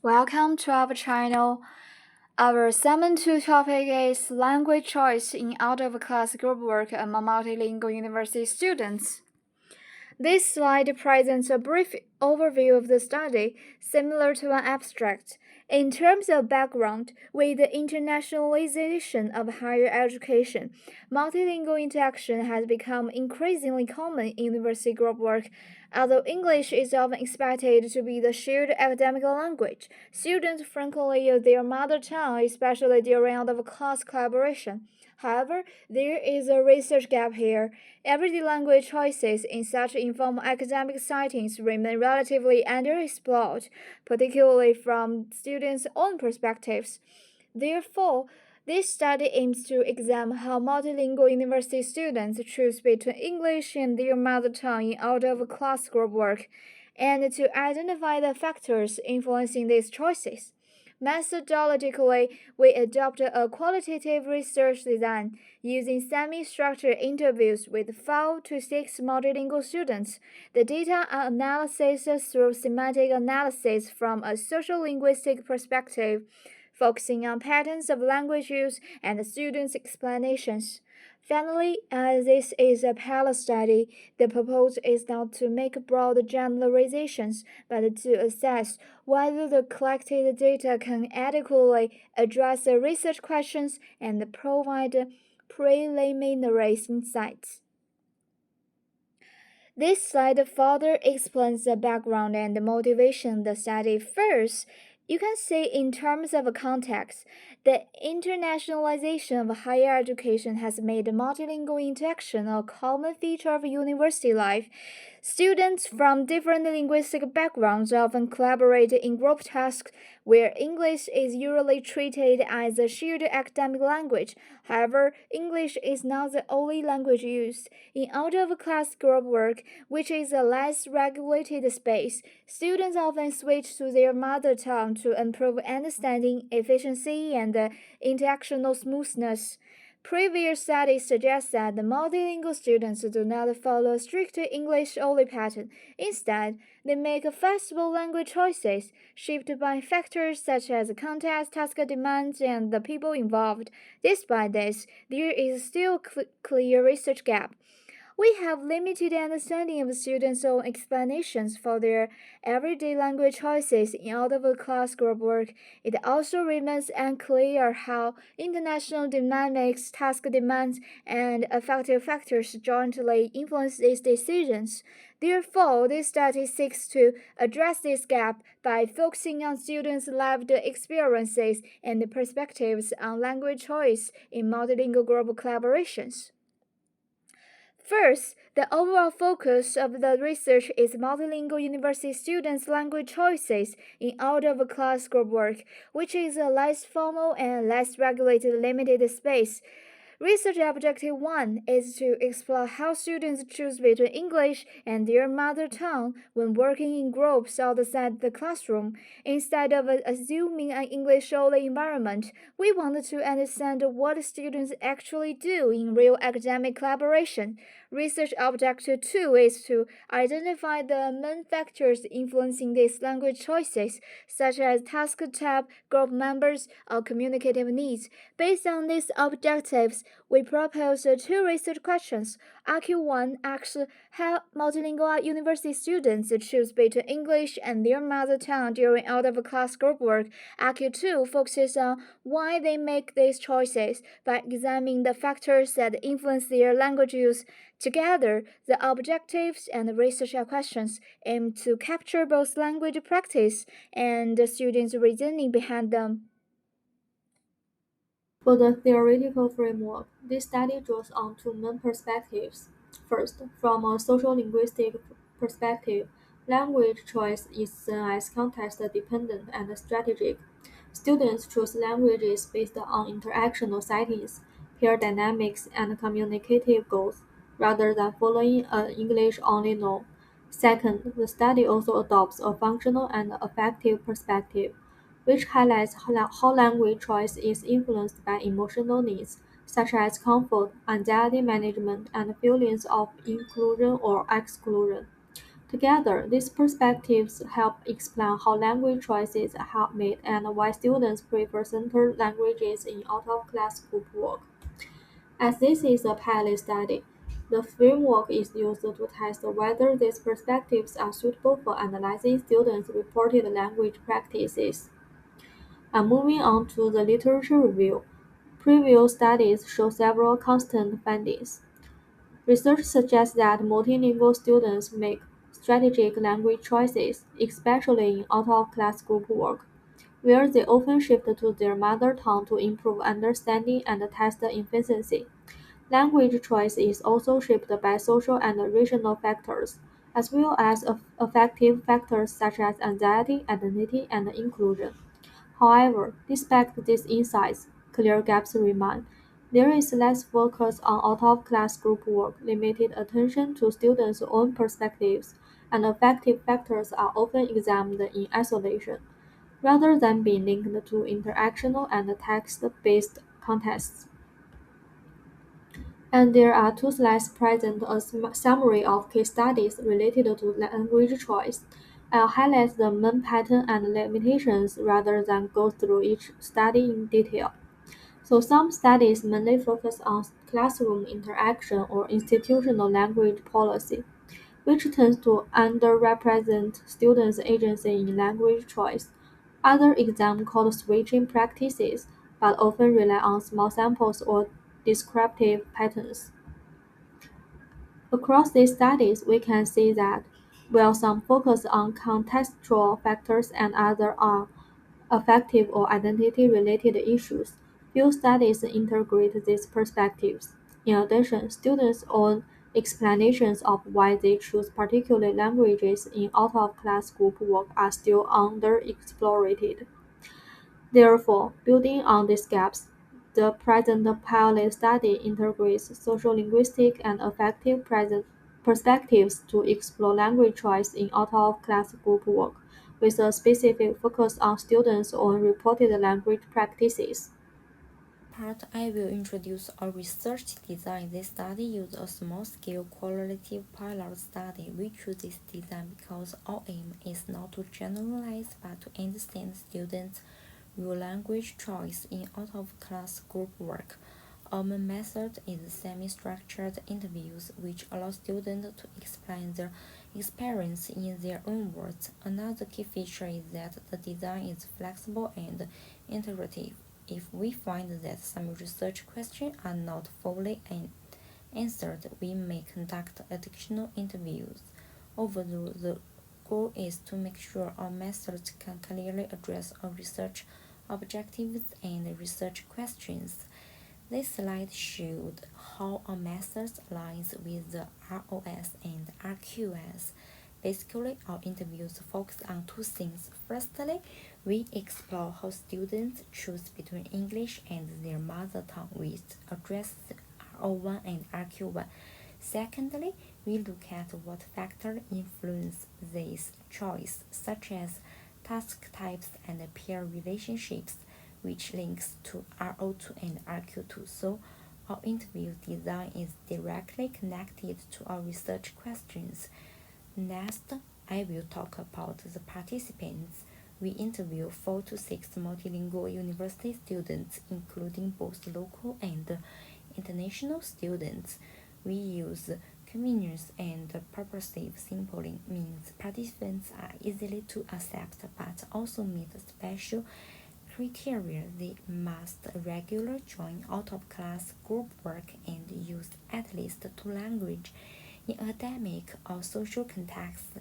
Welcome to our channel. Our Summon 2 topic is Language Choice in Out-of-Class Group Work among Multilingual University Students. This slide presents a brief overview of the study, similar to an abstract. In terms of background, with the internationalization of higher education, multilingual interaction has become increasingly common in university group work. Although English is often expected to be the shared academic language, students frequently use their mother tongue, especially during out-of-class collaboration. However, there is a research gap here. Everyday language choices in such informal academic settings remain relatively underexplored, particularly from students' own perspectives. Therefore, this study aims to examine how multilingual university students choose between English and their mother tongue in out-of-class group work, and to identify the factors influencing these choices. Methodologically, we adopted a qualitative research design using semi-structured interviews with 4 to 6 multilingual students. The data are analysis through semantic analysis from a social linguistic perspective, focusing on patterns of language use and the students' explanations. Finally, as this is a pilot study, the purpose is not to make broad generalizations, but to assess whether the collected data can adequately address the research questions and provide preliminary insights. This slide further explains the background and the motivation of the study. First, you can see in terms of context, the internationalization of higher education has made multilingual interaction a common feature of university life. Students from different linguistic backgrounds often collaborate in group tasks where English is usually treated as a shared academic language. However, English is not the only language used. In out-of-class group work, which is a less regulated space, students often switch to their mother tongue to improve understanding, efficiency, and interactional smoothness. Previous studies suggest that the multilingual students do not follow a strict English-only pattern. Instead, they make flexible language choices, shaped by factors such as context, task demands, and the people involved. Despite this, there is still a clear research gap. We have limited understanding of students' own explanations for their everyday language choices in out-of-class group work. It also remains unclear how international dynamics, task demands, and affective factors jointly influence these decisions. Therefore, this study seeks to address this gap by focusing on students' lived experiences and perspectives on language choice in multilingual group collaborations. First, the overall focus of the research is multilingual university students' language choices in out-of-class group work, which is a less formal and less regulated limited space. Research objective 1 is to explore how students choose between English and their mother tongue when working in groups outside the classroom. Instead of assuming an English-only environment, we wanted to understand what students actually do in real academic collaboration. Research objective 2 is to identify the main factors influencing these language choices, such as task type, group members, or communicative needs. Based on these objectives, we propose 2 research questions. RQ1 asks how multilingual university students choose between English and their mother tongue during out-of-class group work. RQ2 focuses on why they make these choices by examining the factors that influence their language use. Together, the objectives and research questions aim to capture both language practice and the students' reasoning behind them. For the theoretical framework, this study draws on 2 main perspectives. First, from a social linguistic perspective, language choice is seen as context dependent and strategic. Students choose languages based on interactional settings, peer dynamics, and communicative goals, rather than following an English only norm. Second, the study also adopts a functional and affective perspective, which highlights how language choice is influenced by emotional needs, such as comfort, anxiety management, and feelings of inclusion or exclusion. Together, these perspectives help explain how language choices are made and why students prefer certain languages in out-of-class group work. As this is a pilot study, the framework is used to test whether these perspectives are suitable for analyzing students' reported language practices. And moving on to the literature review, previous studies show several constant findings. Research suggests that multilingual students make strategic language choices, especially in out-of-class group work, where they often shift to their mother tongue to improve understanding and test efficiency. Language choice is also shaped by social and regional factors, as well as affective factors such as anxiety, identity, and inclusion. However, despite these insights, clear gaps remain. There is less focus on out-of-class group work, limited attention to students' own perspectives, and affective factors are often examined in isolation, rather than being linked to interactional and text-based contexts. And there are two slides present a summary of case studies related to language choice. I'll highlight the main pattern and limitations rather than go through each study in detail. So some studies mainly focus on classroom interaction or institutional language policy, which tends to underrepresent students' agency in language choice. Others examine code switching practices, but often rely on small samples or descriptive patterns. Across these studies, we can see that while some focus on contextual factors and others are affective or identity-related issues, few studies integrate these perspectives. In addition, students' own explanations of why they choose particular languages in out-of-class group work are still underexplored. Therefore, building on these gaps, the present pilot study integrates sociolinguistic and affective perspectives to explore language choice in out-of-class group work, with a specific focus on students' own reported language practices. Part I will introduce a research design. This study used a small-scale qualitative pilot study. We choose this design because our aim is not to generalize but to understand students' real language choice in out-of-class group work. Our main method is semi-structured interviews, which allow students to explain their experience in their own words. Another key feature is that the design is flexible and interactive. If we find that some research questions are not fully answered, we may conduct additional interviews. Overall, the goal is to make sure our methods can clearly address our research objectives and research questions. This slide showed how our methods aligns with the ROS and RQS. Basically, our interviews focus on two things. Firstly, we explore how students choose between English and their mother tongue, which addresses RO1 and RQ1. Secondly, we look at what factors influence this choice, such as task types and peer relationships, which links to RO2 and RQ2. So, our interview design is directly connected to our research questions. Next, I will talk about the participants. We interview 4 to 6 multilingual university students, including both local and international students. We use convenience and purposive sampling means participants are easily to accept but also meet special criteria. They must regularly join out-of-class group work and use at least two languages in academic or social contexts.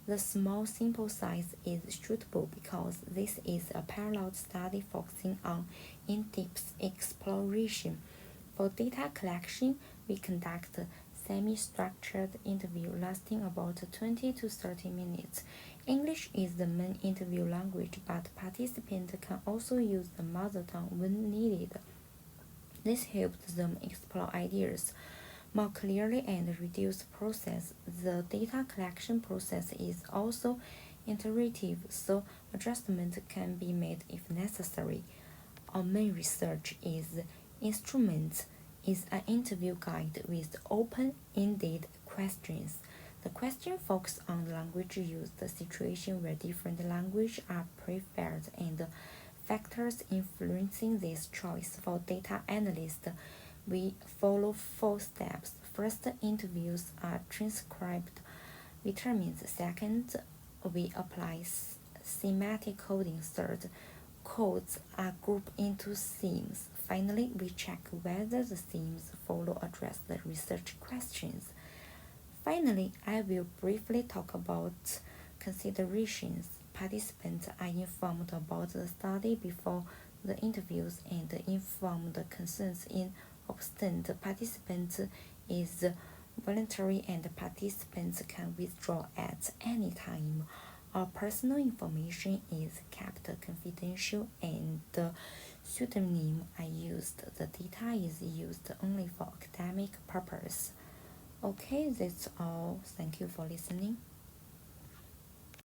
The small sample size is suitable because this is a parallel study focusing on in-depth exploration. For data collection, we conduct semi-structured interview lasting about 20 to 30 minutes. English is the main interview language, but participants can also use the mother tongue when needed. This helps them explore ideas more clearly and reduce process. The data collection process is also iterative, so adjustments can be made if necessary. Our main research is instruments is an interview guide with open-ended questions. The question focuses on language use, the situation where different languages are preferred, and factors influencing this choice. For data analysts, we follow 4 steps. First, interviews are transcribed determines. Second, we apply semantic coding. Third, codes are grouped into themes. Finally, we check whether the themes follow address the research questions. Finally, I will briefly talk about considerations. Participants are informed about the study before the interviews and informed consent in absent. Participants is voluntary and participants can withdraw at any time. All personal information is kept confidential and the pseudonym are used. The data is used only for academic purpose. Okay, that's all. Thank you for listening.